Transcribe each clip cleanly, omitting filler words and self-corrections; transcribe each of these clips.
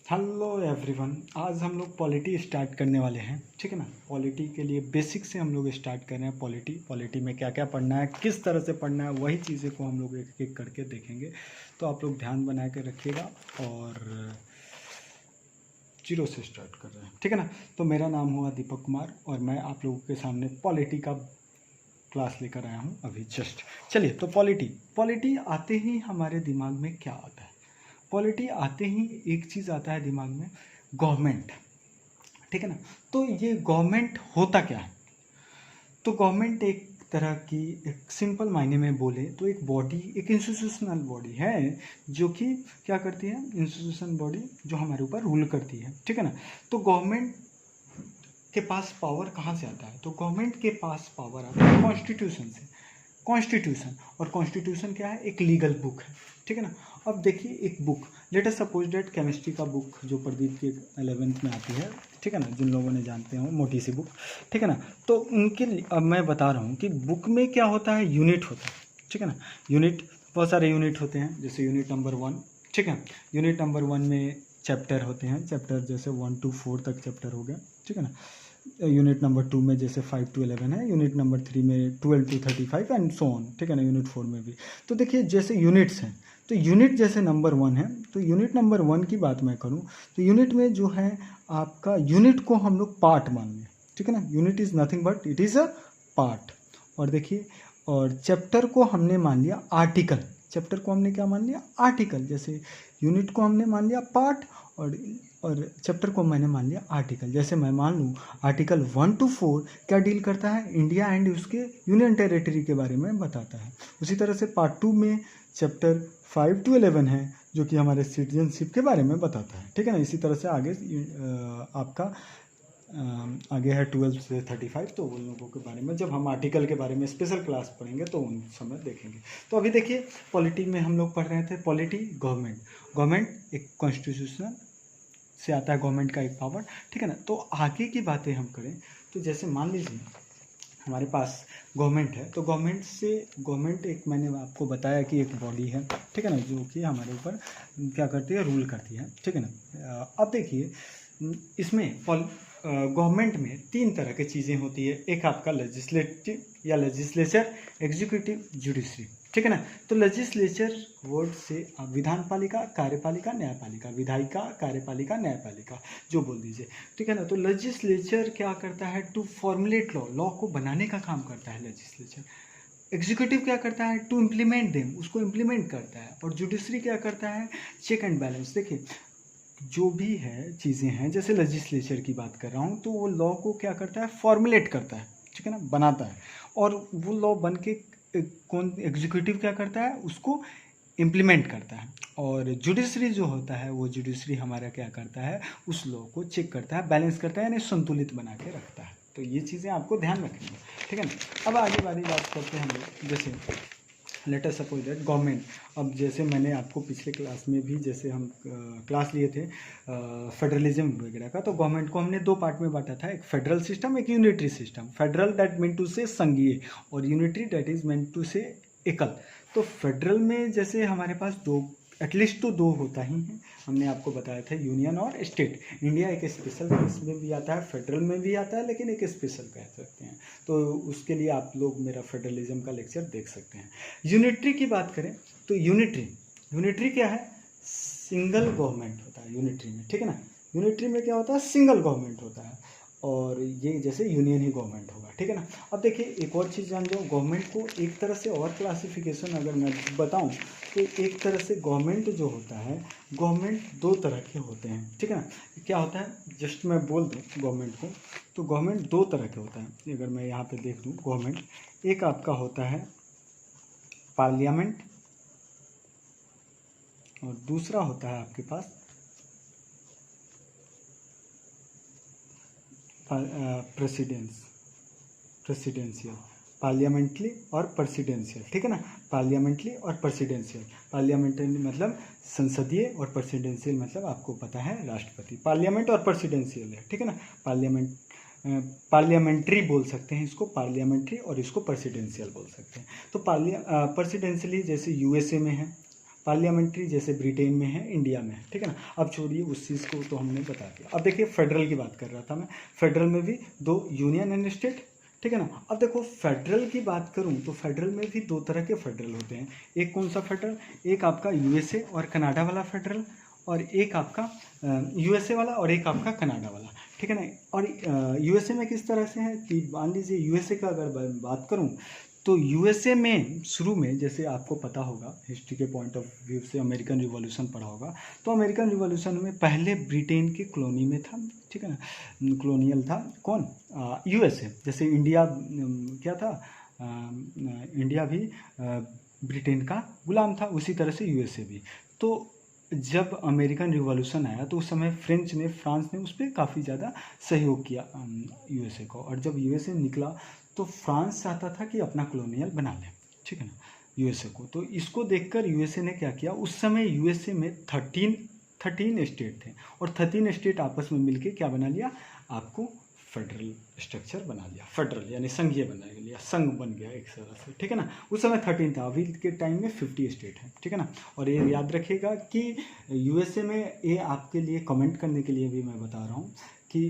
Hello everyone, आज हम लोग पॉलिटी स्टार्ट करने वाले हैं। ठीक है ना। पॉलिटी के लिए बेसिक से हम लोग स्टार्ट कर रहे हैं। पॉलिटी में क्या क्या पढ़ना है, किस तरह से पढ़ना है, वही चीज़ें को हम लोग एक एक करके देखेंगे। तो आप लोग ध्यान बना के रखिएगा और जीरो से स्टार्ट कर रहे हैं। ठीक है ना। तो मेरा नाम हुआ दीपक कुमार और मैं आप लोगों के सामने पॉलिटी का क्लास लेकर आया हूँ अभी जस्ट। चलिए, तो पॉलिटी आते ही हमारे दिमाग में क्या आता है? पॉलिटी आते ही एक चीज़ आता है दिमाग में, गवर्नमेंट। ठीक है ना। तो ये गवर्नमेंट होता क्या है? तो गवर्नमेंट एक तरह की, एक सिंपल मायने में बोले तो एक बॉडी, एक इंस्टीट्यूशनल बॉडी है जो कि क्या करती है, इंस्टीट्यूशन बॉडी जो हमारे ऊपर रूल करती है। ठीक है ना। तो गवर्नमेंट के पास पावर कहाँ से आता है? तो गवर्नमेंट के पास पावर आता है कॉन्स्टिट्यूशन से। कॉन्स्टिट्यूशन, और कॉन्स्टिट्यूशन क्या है? एक लीगल बुक है। ठीक है ना। अब देखिए, एक book, let us suppose that chemistry का बुक जो प्रदीप के 11th में आती है। ठीक है ना, जिन लोगों ने जानते हो, मोटी सी बुक। ठीक है ना। तो उनके अब मैं बता रहा हूँ कि बुक में क्या होता है, यूनिट होता है। ठीक है ना। यूनिट, बहुत सारे यूनिट होते हैं, जैसे यूनिट नंबर 1। ठीक है। यूनिट नंबर 1 में चैप्टर होते हैं, चैप्टर जैसे 1 to 4 तक चैप्टर हो गया। ठीक है ना। यूनिट नंबर 2 में जैसे 5 to 11 है, यूनिट नंबर 3 में 12 to 35 एंड सो ऑन। ठीक है ना। यूनिट 4 में भी। तो देखिए, जैसे यूनिट्स हैं, तो यूनिट जैसे नंबर 1 है, तो यूनिट नंबर 1 की बात मैं करूं तो यूनिट में जो है आपका, यूनिट को हम लोग पार्ट मान लें। ठीक है ना। Unit is nothing but it is a part. और देखिए, और चैप्टर को हमने मान लिया आर्टिकल। चैप्टर को हमने क्या मान लिया? आर्टिकल। जैसे यूनिट को हमने मान लिया पार्ट और चैप्टर को मैंने मान लिया आर्टिकल। जैसे मैं मान लूँ आर्टिकल 1 to 4 क्या डील करता है? इंडिया एंड उसके यूनियन टेरिटरी के बारे में बताता है। उसी तरह से पार्ट 2 में चैप्टर 5 to 11 है जो कि हमारे सिटीजनशिप के बारे में बताता है। ठीक है ना। इसी तरह से आगे आपका आगे है 12 से 35, तो उन लोगों के बारे में जब हम आर्टिकल के बारे में स्पेशल क्लास पढ़ेंगे तो उन समय देखेंगे। तो अभी देखिए, पॉलिटी में हम लोग पढ़ रहे थे पॉलिटी, गवर्नमेंट। गवर्नमेंट एक कॉन्स्टिट्यूशन से आता है, गवर्नमेंट का एक पावर। ठीक है ना। तो आगे की बातें हम करें तो जैसे मान लीजिए हमारे पास गवर्नमेंट है, तो गवर्नमेंट एक, मैंने आपको बताया कि एक बॉडी है। ठीक है ना, जो कि हमारे ऊपर क्या करती है, रूल करती है। ठीक है ना। अब देखिए, इसमें गवर्नमेंट में 3 तरह की चीज़ें होती है। एक आपका लेजिस्लेटिव या लेजिस्लेचर, एग्जीक्यूटिव, जुडिशरी। ठीक है ना। तो लेजिस्लेचर वर्ड से आप विधान पालिका, कार्यपालिका, न्यायपालिका, विधायिका, कार्यपालिका, न्यायपालिका जो बोल दीजिए। ठीक है ना। तो लेजिस्लेचर क्या करता है? टू फॉर्मुलेट लॉ, लॉ को बनाने का काम करता है लेजिस्लेचर। एग्जीक्यूटिव क्या करता है? टू इम्प्लीमेंट देम, उसको इम्प्लीमेंट करता है। और जुडिशरी क्या करता है? Check and balance. देखिए, जो भी है चीज़ें हैं, जैसे लेजिस्लेचर की बात कर रहा हूँ, तो वो लॉ को क्या करता है? फॉर्मुलेट करता है। ठीक है ना, बनाता है। और वो लॉ बन के कौन, एग्जीक्यूटिव क्या करता है? उसको इम्प्लीमेंट करता है। और जुडिशरी जो होता है, वो जुडिशरी हमारा क्या करता है? उस लॉ को चेक करता है, बैलेंस करता है, यानी संतुलित बना के रखता है। तो ये चीज़ें आपको ध्यान रखनी है। ठीक है ना। अब आगे वाली बात करते हैं हम लोग, जैसे let us suppose that government. अब जैसे मैंने आपको पिछले क्लास में भी, जैसे हम क्लास लिए थे फेडरलिज्म वगैरह का, तो गवर्नमेंट को हमने 2 पार्ट में बांटा था, एक फेडरल सिस्टम, एक unitary system. Federal that mean to say संघीय, और unitary that is mean to say एकल। तो फेडरल में जैसे हमारे पास 2, एटलीस्ट तो 2 होता ही है। हमने आपको बताया था यूनियन और स्टेट। इंडिया एक स्पेशल केस में भी आता है, फेडरल में भी आता है, लेकिन एक स्पेशल कह सकते हैं। तो उसके लिए आप लोग मेरा फेडरलिज्म का लेक्चर देख सकते हैं। यूनिटरी की बात करें तो यूनिटरी क्या है? सिंगल गवर्नमेंट होता है यूनिटरी में। ठीक है ना। यूनिटरी में क्या होता है? सिंगल गवर्नमेंट होता है, और ये जैसे यूनियन ही गवर्नमेंट होगा। ठीक है ना। अब देखिए, एक और चीज़ जान जाओ, गवर्नमेंट को एक तरह से और क्लासिफिकेशन अगर मैं बताऊं तो एक तरह से गवर्नमेंट जो होता है, गवर्नमेंट 2 तरह के होते हैं। ठीक है ना। क्या होता है, जस्ट मैं बोल दूं गवर्नमेंट को, तो गवर्नमेंट 2 तरह के होता है। अगर मैं यहाँ पे देख लूँ गवर्नमेंट, एक आपका होता है पार्लियामेंट, और दूसरा होता है आपके पास प्रेसिडेंशियल। पार्लियामेंट्री और प्रेसिडेंशियल। ठीक है ना। पार्लियामेंट्री और प्रेसिडेंशियल। पार्लियामेंट्री मतलब संसदीय, और प्रेसिडेंशियल मतलब आपको पता है राष्ट्रपति। पार्लियामेंट और प्रेसिडेंशियल है। ठीक है ना। पार्लियामेंट्री बोल सकते हैं इसको, पार्लियामेंट्री, और इसको प्रेसिडेंशियल बोल सकते हैं। तो प्रेसिडेंशियली जैसे यूएसए में है, पार्लियामेंट्री जैसे ब्रिटेन में है, इंडिया में है, ठीक है ना। अब छोड़िए उस चीज़ को, तो हमने बता दिया। अब देखिए फेडरल की बात कर रहा था मैं, फेडरल में भी 2 यूनियन एंड स्टेट, ठीक है ना। अब देखो फेडरल की बात करूं तो फेडरल में भी 2 तरह के फेडरल होते हैं। एक कौन सा फेडरल, एक आपका यूएसए और कनाडा वाला फेडरल, और एक आपका यूएसए वाला और एक आपका कनाडा वाला, ठीक है ना। और यूएसए में किस तरह से है कि मान लीजिए यूएसए का अगर बात करूं तो यूएसए में शुरू में, जैसे आपको पता होगा हिस्ट्री के पॉइंट ऑफ व्यू से, अमेरिकन रिवॉल्यूशन पढ़ा होगा, तो अमेरिकन रिवॉल्यूशन में पहले ब्रिटेन के कॉलोनी में था, ठीक है ना, कॉलोनियल था कौन, यूएसए। जैसे इंडिया क्या था, इंडिया भी ब्रिटेन का गुलाम था, उसी तरह से यूएसए भी। तो जब अमेरिकन रिवॉल्यूशन आया तो उस समय फ्रांस ने उस पर काफ़ी ज़्यादा सहयोग किया यूएसए को, और जब यूएसए निकला तो फ्रांस चाहता था कि अपना कॉलोनियल बना ले, ठीक है ना, यूएसए को। तो इसको देखकर यूएसए ने क्या किया, उस समय यूएसए में 13 स्टेट थे, और 13 स्टेट आपस में मिलके क्या बना लिया, आपको फेडरल स्ट्रक्चर बना लिया, फेडरल यानी संघीय बना लिया, संघ बन गया एक तरह से, ठीक है ना। उस समय 13 था, अभी के टाइम में 50 स्टेट है, ठीक है ना। और ये याद रखिएगा कि यूएसए में, ये आपके लिए कमेंट करने के लिए भी मैं बता रहा हूँ कि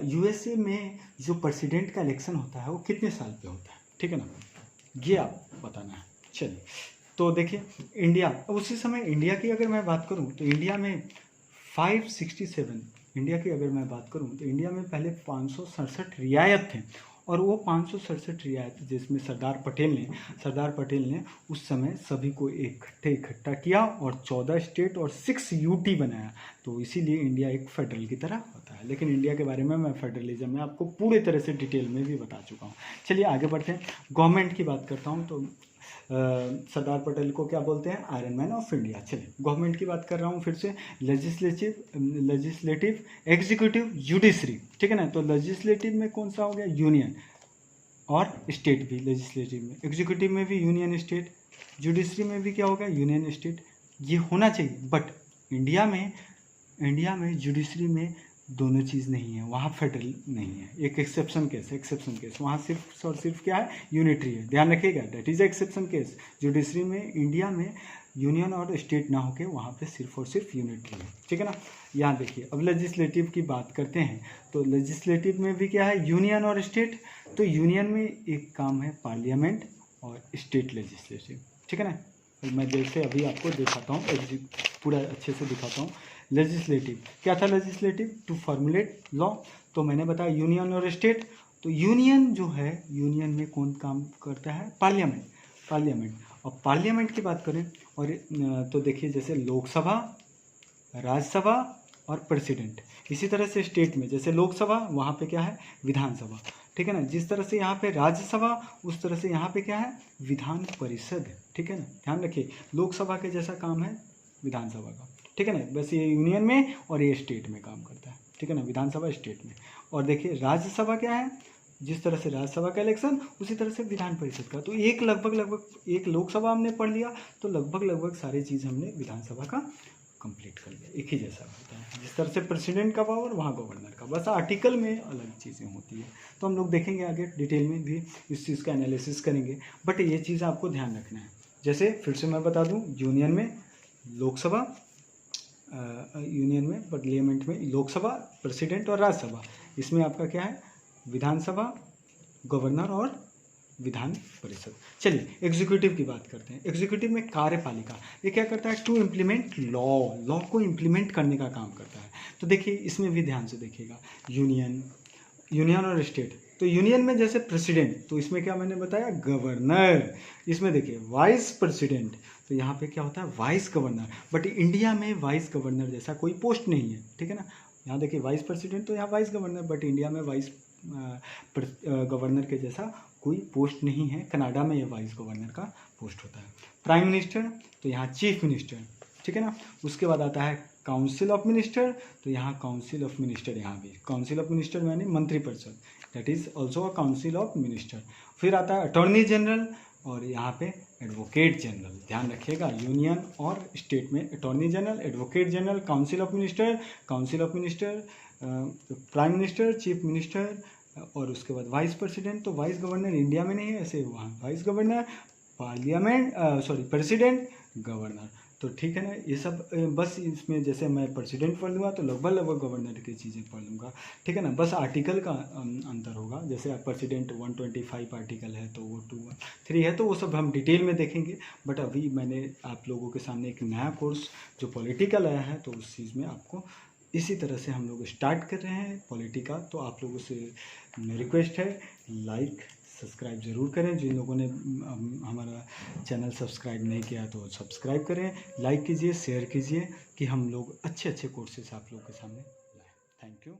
यूएसए में जो प्रेसिडेंट का इलेक्शन होता है वो कितने साल पे होता है, ठीक है ना, ये आप बताना है। चलिए तो देखिए इंडिया, उसी समय इंडिया की अगर मैं बात करूं तो इंडिया में 567, इंडिया की अगर मैं बात करूं तो इंडिया में पहले 567 रियायत थे, और वो 567 रियायत जिसमें सरदार पटेल ने उस समय सभी को इकट्ठा किया और 14 स्टेट और 6 यूटी बनाया, तो इसीलिए इंडिया एक फेडरल की तरह होता है। लेकिन इंडिया के बारे में मैं फेडरलिज्म में आपको पूरे तरह से डिटेल में भी बता चुका हूँ। चलिए आगे बढ़ते हैं, गवर्नमेंट की बात करता हूँ तो सरदार पटेल को क्या बोलते हैं, आयरन मैन ऑफ इंडिया। चलिए गवर्नमेंट की बात कर रहा हूँ फिर से, लेजिस्लेटिव, एग्जीक्यूटिव, जुडिशरी, ठीक है ना। तो लेजिस्लेटिव में कौन सा हो गया, यूनियन, और स्टेट भी लेजिस्लेटिव में, एग्जीक्यूटिव में भी यूनियन स्टेट, जुडिशरी में भी क्या होगा, यूनियन स्टेट। ये होना चाहिए, बट इंडिया में जुडिशरी में दोनों चीज़ नहीं है, वहाँ फेडरल नहीं है। एक एक्सेप्शन केस वहाँ सिर्फ और सिर्फ क्या है, यूनिटरी है, ध्यान रखिएगा, that is exception case. Judiciary में इंडिया में यूनियन और स्टेट ना होके वहाँ पे सिर्फ और सिर्फ यूनिटरी है, ठीक है ना। यहाँ देखिए अब लेजिस्लेटिव की बात करते हैं, तो लेजिस्लेटिव में भी क्या है, यूनियन और स्टेट। तो यूनियन में एक काम है पार्लियामेंट और स्टेट लेजिस्लेटिव, ठीक है ना। तो मैं जैसे अभी आपको दिखाता हूँ, पूरा अच्छे से दिखाता हूँ। लेजिस्लेटिव क्या था, लेजिस्लेटिव टू फॉर्मुलेट लॉ, तो मैंने बताया यूनियन और स्टेट। तो यूनियन जो है, यूनियन में कौन काम करता है, पार्लियामेंट। और पार्लियामेंट की बात करें और तो देखिए जैसे लोकसभा, राज्यसभा और प्रेसिडेंट। इसी तरह से स्टेट में जैसे लोकसभा, वहाँ पे क्या है, विधानसभा, ठीक है ना। जिस तरह से यहाँ पे राज्यसभा, उस तरह से यहाँ पे क्या है, विधान परिषद, ठीक है ना। ध्यान रखिए लोकसभा के जैसा काम है विधानसभा का, ठीक है ना। बस ये यूनियन में और ये स्टेट में काम करता है, ठीक है ना, विधानसभा स्टेट में। और देखिए राज्यसभा क्या है, जिस तरह से राज्यसभा का इलेक्शन, उसी तरह से विधान परिषद का। तो एक लगभग एक लोकसभा हमने पढ़ लिया, तो लगभग सारी चीज़ हमने विधानसभा का कंप्लीट कर लिया, एक ही जैसा होता है। जिस तरह से प्रेसिडेंट का पावर, वहाँ गवर्नर का, बस आर्टिकल में अलग चीज़ें होती है। तो हम लोग देखेंगे आगे डिटेल में भी इस चीज़ का एनालिसिस करेंगे, बट ये चीज़ आपको ध्यान रखना है। जैसे फिर से मैं बता दूँ, यूनियन में लोकसभा, यूनियन में पार्लियामेंट में लोकसभा, प्रेसिडेंट और राज्यसभा, इसमें आपका क्या है, विधानसभा, गवर्नर और विधान परिषद। चलिए एग्जीक्यूटिव की बात करते हैं। एग्जीक्यूटिव में कार्यपालिका, ये क्या करता है, टू इम्प्लीमेंट लॉ को इम्प्लीमेंट करने का काम करता है। तो देखिए इसमें भी ध्यान से देखिएगा, यूनियन और स्टेट। तो यूनियन में जैसे प्रेसिडेंट, तो इसमें क्या मैंने बताया, गवर्नर। इसमें देखिए वाइस प्रेसिडेंट, तो यहाँ पे क्या होता है, वाइस गवर्नर। बट इंडिया में वाइस गवर्नर जैसा कोई पोस्ट नहीं है, ठीक है ना। यहाँ देखिए वाइस प्रेसिडेंट, तो यहाँ वाइस गवर्नर, बट इंडिया में वाइस गवर्नर के जैसा कोई पोस्ट नहीं है। कनाडा में ये वाइस गवर्नर का पोस्ट होता है। प्राइम मिनिस्टर, तो यहाँ चीफ मिनिस्टर, ठीक है ना। उसके बाद आता है काउंसिल ऑफ मिनिस्टर, तो यहाँ काउंसिल ऑफ मिनिस्टर, यहाँ भी काउंसिल ऑफ मिनिस्टर यानी मंत्रिपरिषद, that is also a council of minister. फिर आता है अटॉर्नी जनरल, और यहाँ पे एडवोकेट जनरल। ध्यान रखिएगा यूनियन और स्टेट में attorney general, advocate general, council of minister, prime minister, chief minister, और उसके बाद वाइस प्रेसिडेंट। तो वाइस गवर्नर इंडिया में नहीं है, ऐसे वहाँ वाइस गवर्नर, प्रेसिडेंट, गवर्नर। तो ठीक है ना, ये सब बस इसमें जैसे मैं प्रेसिडेंट पढ़ लूँगा तो लगभग गवर्नर की चीज़ें पढ़ लूँगा, ठीक है ना। बस आर्टिकल का अंतर होगा, जैसे प्रेसिडेंट 125 आर्टिकल है तो वो 213 है, तो वो सब हम डिटेल में देखेंगे। बट अभी मैंने आप लोगों के सामने एक नया कोर्स जो पॉलिटिकल आया है, तो उस चीज़ में आपको इसी तरह से हम लोग स्टार्ट कर रहे हैं पॉलिटी का। तो आप लोगों से रिक्वेस्ट है, लाइक सब्सक्राइब ज़रूर करें। जिन लोगों ने हमारा चैनल सब्सक्राइब नहीं किया तो सब्सक्राइब करें, लाइक कीजिए, शेयर कीजिए, कि हम लोग अच्छे अच्छे कोर्सेस आप लोगों के सामने लाएँ। Thank you.